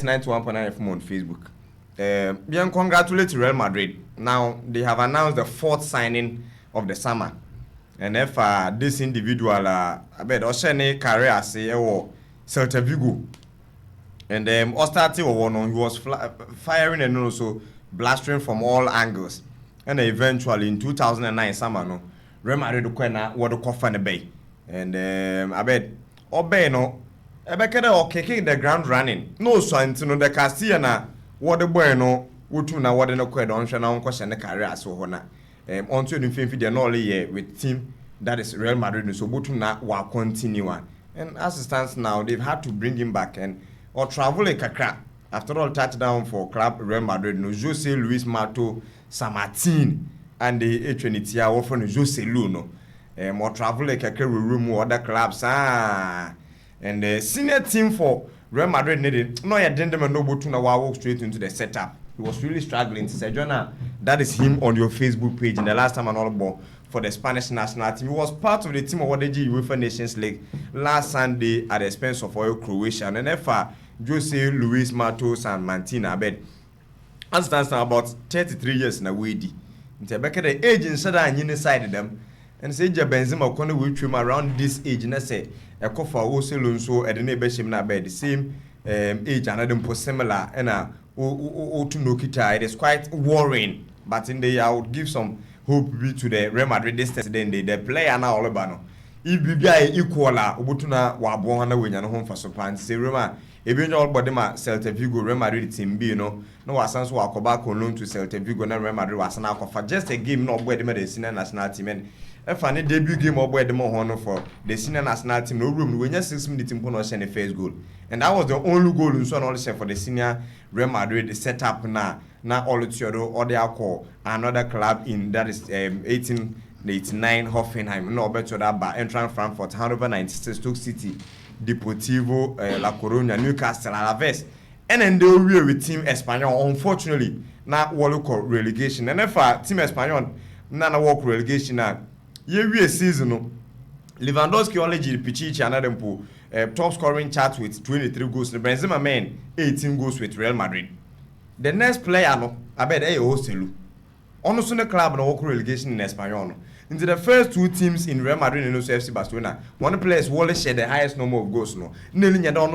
91.9 FM on Facebook. Bien congratulate Real Madrid. Now they have announced the fourth signing of the summer. And if this individual, I bet Oshene career say Celta Vigo. And Ostati he was firing and also blasting from all angles. And eventually in 2009 summer, no, Real Madrid what the coffin the bay. And I bet Obey no. Ebekede o kicking the ground running. No so antino the Castilla na what the boy no wotu na what no kwedo onhwe na onko hye career so ho na. Onto the fin the no only with team that is Real Madrid so botu na wa continue. And as it stands now, they've had to bring him back and or travel a kakra. After all, touchdown for club Real Madrid no Jose Luis Mato Samartin and the Trinity are often Joselu no. Or travel a kakra room or other clubs and the senior team for Real Madrid needed no addendum and no to now walk straight into the setup. He was really struggling to say, Jonah, that is him on your Facebook page. And the last time an all ball for the Spanish national team, he was part of the team of the UEFA Nations League last Sunday at the expense of Oil Croatia. And then Jose Luis Matos and Mantina bed. As stands now about 33 years now, Wadi. Into the age inside and inside them. And say Benzema Kone will trim around this age and I say a cofa Joselu so at the neighborship na bed the same age and them similar and to Nokita. It is quite worrying, but in the I would give some hope to the Real Madrid distance then the player now all about if you guy equal Ubutuna Wabwana win and home for supply say Roma even all body ma Celta Vigo Real Madrid team be no wasanso wakoba loan to Celta Vigo na Real Madrid wasana for just a game no boy the senior national team and if any debut game or boy the more for the senior national team no room when you 6 minutes in Pono the first goal and that was the only goal in so all for the senior Real Madrid set up now all it's your or they are called another club in that is 1889 Hoffenheim no better that by Eintracht Frankfurt Hannover 96 Stoke City Deportivo La Coruña Newcastle Alaves and then they were with Team Espanyol unfortunately now what call relegation and if Team Espanyol nana walk relegation now we season Lewandowski only Pichichi another po top scoring chart with 23 goals Benzema man 18 goals with Real Madrid. The next player no I bet Joselu ono so the club no walk relegation in Espanyol no. Into the first two teams in Real Madrid and also FC Barcelona, one player is Wallace share the highest number of goals no.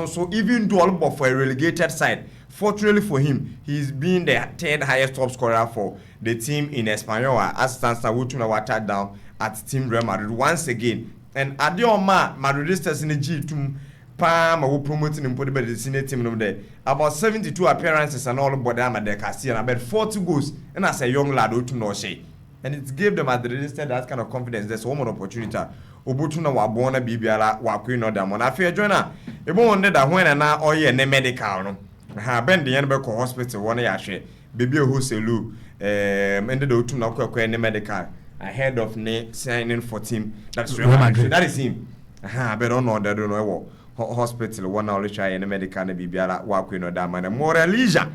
So even though all for a relegated side, fortunately for him, he's been the third highest top scorer for the team in Espanyol as stands now Wutuna watered down at Team Real Madrid once again. And Adioma Madridistas in the G2 Pam who promoting him for the senior team no there. About 72 appearances and all about them at the Castilla and about 40 goals and as a young lad to no shade. And it gave the Madridistas that kind of confidence. There's one more opportunity. Obutuna wabona bibiala wakwino da mona fe joina. Ebo wonde da when na oye ne medical no. Ha ben the end be ko hospital wona ya hwe. Baby Joselu ended the otuna kwa ne medical ahead of ne signing for team that's Real Madrid. That is him. Ha be don't know that don't know hospital one only try ne medical ne bibiala wakwino da man. Moralija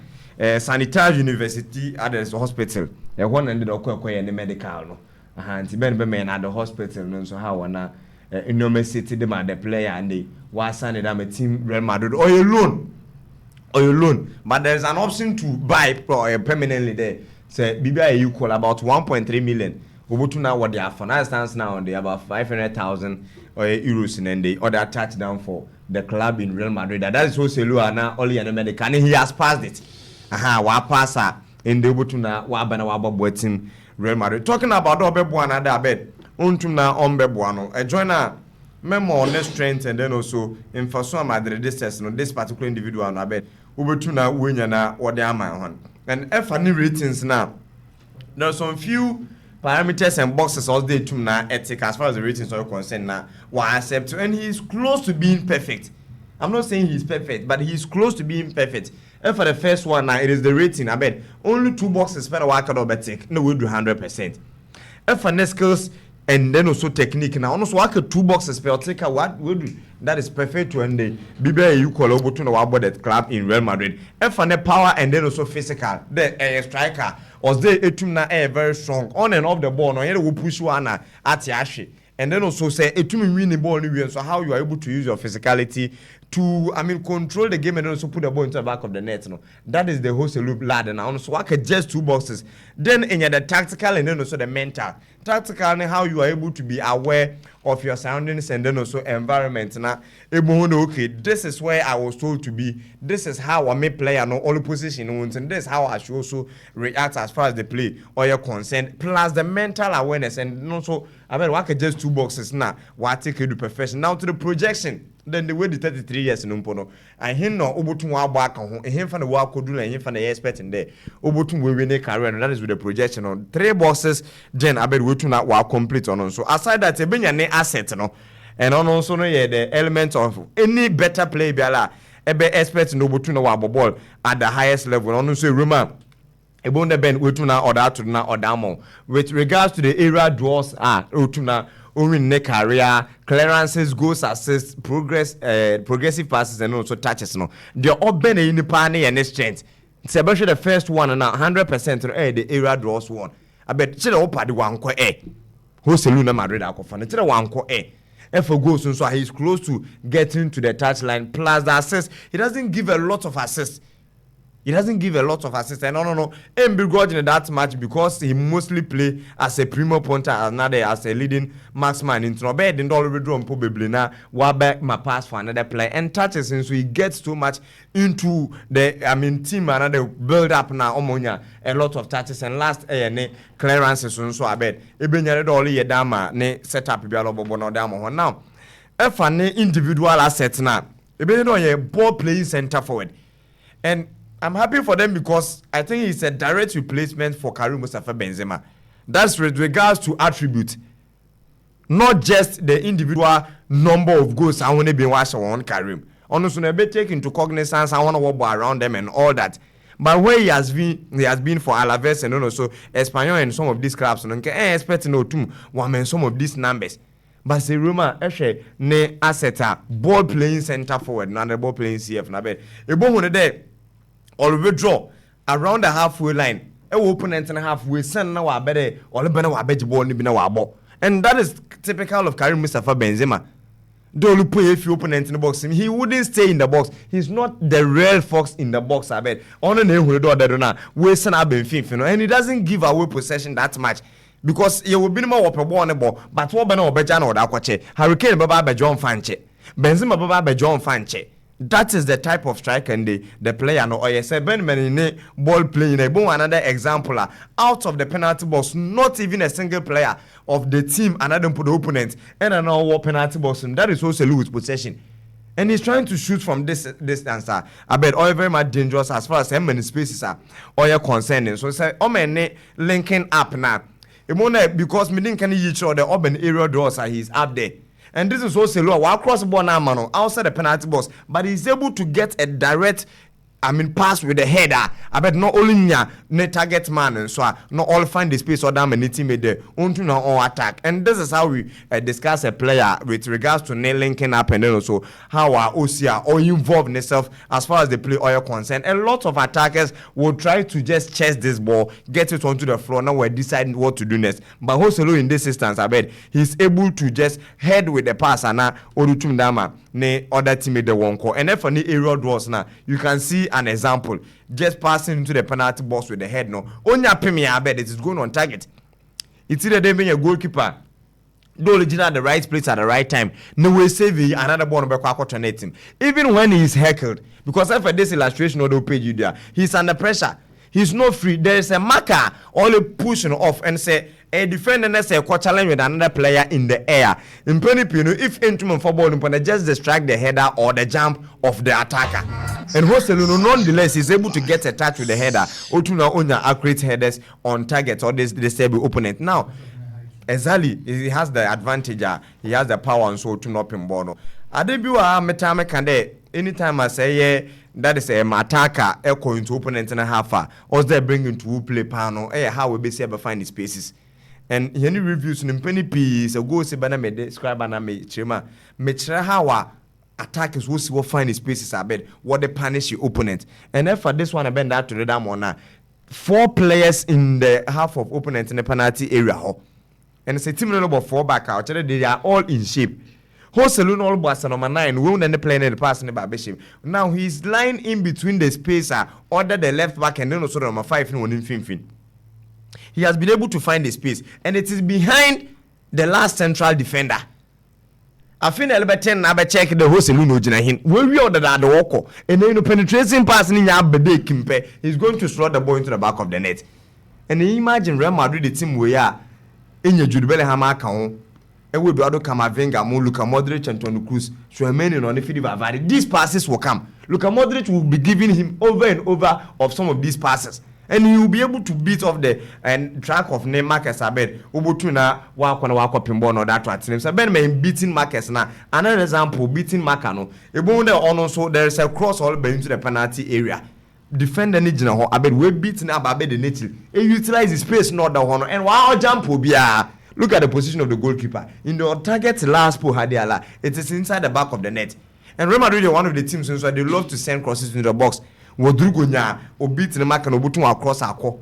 Sanitaire University at the hospital. One ended up in the medical. No, and Ben Bemen at the hospital. No, so how na in City the player and they was signed a team Real Madrid or you loan. But there's an option to buy permanently there. Say BBI you call about 1.3 million. Ubutuna what they are for now stands now on the about 500,000 euros and the other touchdown for the club in Real Madrid. That is Joselu now only in America and he has passed it. Wa passer in the Butuna Wabana Waba team Real Madrid. Talking about Obebuana da bed, Untuna Ombebuano, a joiner memo on the strength and then also in Faso Madrid this particular individual na bed, Ubutuna Winyana or the Amahan. And F any ratings now. There are some few parameters and boxes all day to na ethic as far as the ratings are concerned now. Why accept and he's close to being perfect. I'm not saying he's perfect, but he's close to being perfect. And for the first one now, it is the rating. I bet only 2 boxes for the work out betic. No, we'll do 100%. And for next skills and then also technique. Now, also work 2 boxes per take what would do. That is perfect to end the BBA you call over to the that club in Real Madrid. And for the power and then also physical. The striker was there a very strong on and off the ball. No, you will push one at Yashi. And then also say, it to me win the ball anyway. So how you are able to use your physicality to control the game and also put the ball into the back of the net. No, that is the Joselu lad, and also I can just 2 boxes. Then in the tactical and then also the mental. Tactical and how you are able to be aware of your surroundings and then also environment. Now, okay, this is where I was told to be. This is how I may play and all position, and this is how I should also react as far as the play or your consent, plus the mental awareness, and also I mean, I can just 2 boxes now. What take you to perfection now to the projection. Then the way the 33 years in Umpono, and him no Obotum wa back on him from the walk could do and him from the expert in there. Obotum will win a career, and that is with the projection on 3 boxes. Then I bet we to not walk complete on. So aside that, a been your asset, no, and on also no the element of any better play, Biala, a be expert in Obotuna wa ball at the highest level. On also rumor. Ebon the ben wetuna or that to na or damo. With regards to the area draws utuna ne career clearances, goals, assists, progressive passes and also touches no. They all been in the pani and strength. It's especially the first one and 100% the area draws one. I bet chile opa the one ko Joselu na Madrid akofana chile one ko and for goals so he's close to getting to the touchline plus the assist. He doesn't give a lot of assists. He doesn't give a lot of assists. No. And begrudging that match because he mostly play as a primo punter and not as a leading marksman into no bed and all the drum probably now back my pass for another play and touches him so he gets too much into the team and the build up now omonya a lot of touches and last clearances so I bet ebenyare do all ye dama ne setup bi alo bobo no dama now if an individual asset na ebenyare do ye ball playing center forward and I'm happy for them because I think it's a direct replacement for Karim Mustafa Benzema. That's with regards to attribute, not just the individual number of goals I want to be watching on Karim. Honestly, I better take into cognizance I want to walk around them and all that. But where he has been for Alaves and also Espanyol and some of these clubs, and expecting no two one some of these numbers. But the rumor, ne asset ball playing center forward, not the ball playing CF. Na bet. Ebo there. Or withdraw around the halfway line. A opponent and a halfway send now a better or a better ball ni bina wabo. And that is typical of Karim Mustafa Benzema. Don't play if you opponent in the box. He wouldn't stay in the box. He's not the real fox in the box, I bet. On the name who do that we send up in fifth, and he doesn't give away possession that much. Because you will be more of a ball, but what no bejan or that Hurricane Baba John Fanche. Benzema Baba John Fanche. That is the type of striker and the player. No, or yes, Ben ball playing. Another example out of the penalty box, not even a single player of the team, another put the opponent, and another penalty box. And that is also lose possession. And he's trying to shoot from this distance. I bet all very much dangerous as far as how many spaces are all you're concerned. So say, linking up now. Because me didn't each other the urban area doors he's up there. And this is also low. While cross the ball now, outside the penalty box, but he's able to get a direct pass with the header. I bet not only ne target man and so not all find the space or damn any teammate there. Onto now on attack. And this is how we discuss a player with regards to linking up and then also how our OCR or involve themselves as far as the play or your concern. A lot of attackers will try to just chase this ball, get it onto the floor. Now we're deciding what to do next. But Joselu in this instance, I bet he's able to just head with the pass and now Odutum Dama ne other teammate the one call. And then for the aerial draws now, you can see an example just passing into the penalty box with the head. No, only a I bet it is going on target. It's either they being a goalkeeper, the original at the right place at the right time. No way save another ball back alternate him. Even when he is heckled, because after this illustration of the page you there, he's under pressure. He's not free. There is a marker only pushing off and say a defender say challenge with another player in the air. In Penipino, if intimate football just distract the header or the jump of the attacker. And Joselu nonetheless is able to get a touch with the header or to now own accurate headers on target or this stable opponent. Now, Ezali, he has the advantage, he has the power and so to not pin ball. Adebiwa metame kande anytime I say that is a attacker echo into opponent and a half or they bring into play panel how we basically find the spaces. And any reviews in penny piece a go see banner me describe and me chima me how attackers will find the spaces I bet what they punish your opponent. And then for this one I bend that to the dam on 4 players in the half of opponent in the penalty area. And it's a team number 4 back out. They are all in shape. Joselu no boss number 9 we won play the pass in the Babeshim. Now he's lying in between the spacer under the left back and then also number 5 no in fin. He has been able to find the space and it is behind the last central defender. I feel a 10 na check the Joselu no gina hin. We order that the walk and then penetrating pass in Yabede Kimpe is going to slot the ball into the back of the net. And imagine Real Madrid the team we are in your Jude Bellingham account. Eduardo Camavinga, Luka Modric and Toni Kroos, Tchouaméni on the field of Avari. These passes will come. Luka Modric will be giving him over and over of some of these passes. And he will be able to beat off the track of name Marcus Abed. Ubutuna wako pimbo no that what name. Sabed may beating Marcus na. Another example beating Marcano. Ebonde also there is a cross all into the penalty area. Defender ni jina ho Abed we beating Abed the native. He utilize his space not the one and wow jump will be look at the position of the goalkeeper. In the target last po Hadiala, it is inside the back of the net. And Real Madrid are one of the teams so they love to send crosses into the box. Wodrugo nya obit the mark and obutun across akọ.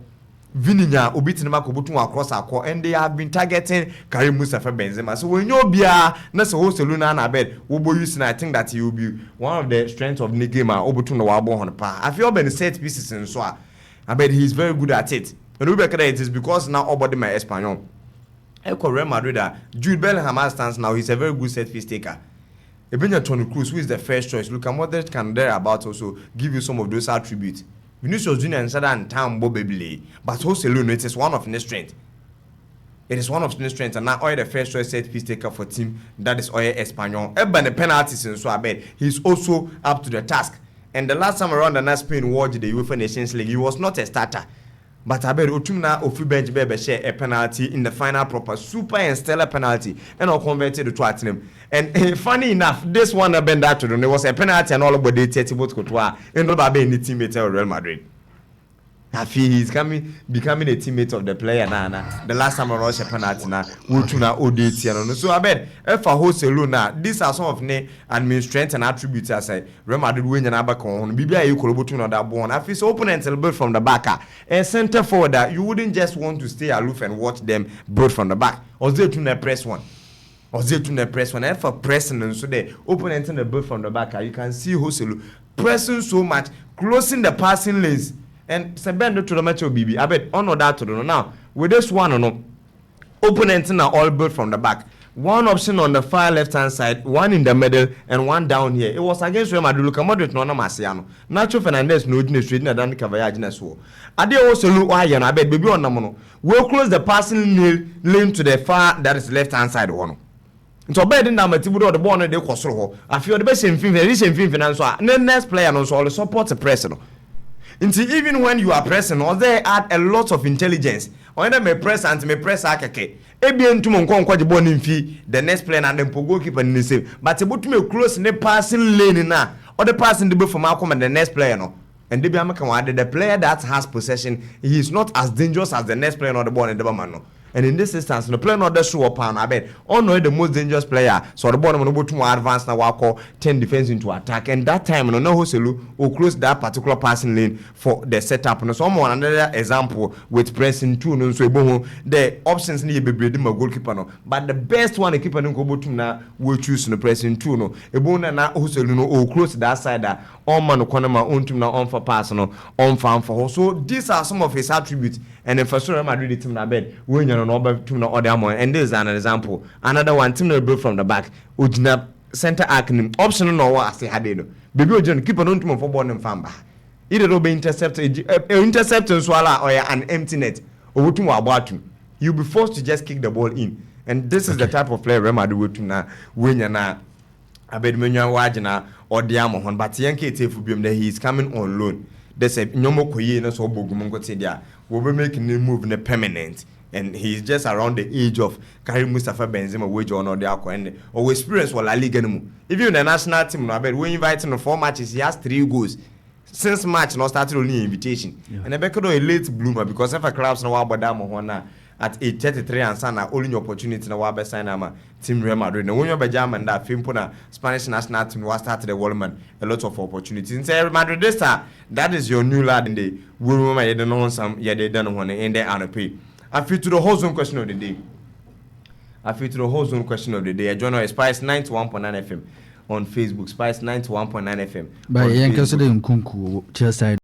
Vini nya obit the mark obutun across akọ and they have been targeting Karim Mustafa Benzema. So when you bia na so Joselu na Abed, wo bo use I think that he will be one of the strengths of the game obutun wa bo hon pa. I feel ben set pieces in so Abed he is very good at it. And we be it is because now obody my Espanyol. Real Madrid, Jude Bellingham stands now. He's a very good set piece taker. Even Toni Kroos, who is the first choice, Luka Modric can thereabouts also give you some of those attributes. Vinicius Junior and Sadan Tam Bobebile, but Joselu, it is one of his strength. It is one of his strengths, and now Oil the first choice set piece taker for team that is Oil Espanyol. Even the penalties in so I bet he's also up to the task. And the last time around the Spain watched the UEFA Nations League, he was not a starter. But I bet Otumna Ofi bench bebe share a penalty in the final proper super and stellar penalty and all converted to Tottenham. And funny enough, this one been that to them. There was a penalty and all about the 30 votes Courtois and not about any teammate of Real Madrid. I feel he's becoming a teammate of the player now. The last time I rushed a penalty now, Otumna ODT. So I bet if I Joselu now, these are some of the admin strengths and attributes I say Real Madrid win and Abacon. Bibia you could Otumna that born. I feel so opponents will build from the back. A center forward that you wouldn't just want to stay aloof and watch them build from the back. Or they to press one. Or they to press one. And for pressing and so the opponent in the build from the back, you can see Joselu pressing so much, closing the passing lanes. And Sebendo to the match of BB. I bet on that to the now. With this one no opponents are all built from the back. One option on the far left hand side, one in the middle, and one down here. It was against Real Madrid. Luka Modric no Marciano. Nacho Fernandez no Udine straight na Dan Cavallage na so. Ade also look why I bet baby on namono. We'll close the passing lane to the far that is left hand side one. So bed in the Matibudo the ball they kosoro. I feel the best in fin so next player no so all support the press no. Even when you are pressing, or they add a lot of intelligence. Or they may press and may press akake. Ebien to mon kwa jibon infi the next player and then goalkeeper in the same. But about to me close in the passing lane na or the passing the ball from Malcolm and the next player no. And they be the player that has possession, he is not as dangerous as the next player on the ball in the man no. And in this instance, the player not the show up I bet no the most dangerous player. So the ball no go to advance now walk 10 defense into attack. And that time no Joselu will close that particular passing lane for the setup. No someone another example with pressing two no so the options need be breeding my goalkeeper no. But the best one the keeper no go to now will choose no pressing two no. Ebona na Joselu no will close that side that on man no corner ma on team na on for pass no on farm for. So these are some of his attributes. And if Real Madrid team na bed when you're on team na other one, and this is an example. Another one team na build from the back. Ujina center arc option no wa say hadeno. Baby ojon keep on team for ball and famba. Either will be intercepted swallow or an empty net. Or team wa about you'll be forced to just kick the ball in. And this is the type of player Real Madrid to na when you're na abed menya wajina or diamond, but Yankee Tefubim that he is coming on loan. They say nyomo koye na so bogumongo te dia we be making him move in permanent and he's just around the age of Karim Mustafa Benzema wage on or the and or experience for La Liga no. Even the national team no abed we invite him for 4 matches he has 3 goals since March no started only invitation and I become a late bloomer because if a clubs no about that mo at age 33 and sana only opportunity na wa be sign am team Real Madrid. Now when you be German that fimpo na Spanish national team was started the world man a lot of opportunities. In Real Madrid this time that is your new lad in the we remember you don't know some yeah they done one in the RP. I feel to the whole zone question of the day. I feel to the whole zone question of the day. I join our Spice 91.9 FM on Facebook. Spice 91.9 FM. By Yankees, Kunku, Chelsea.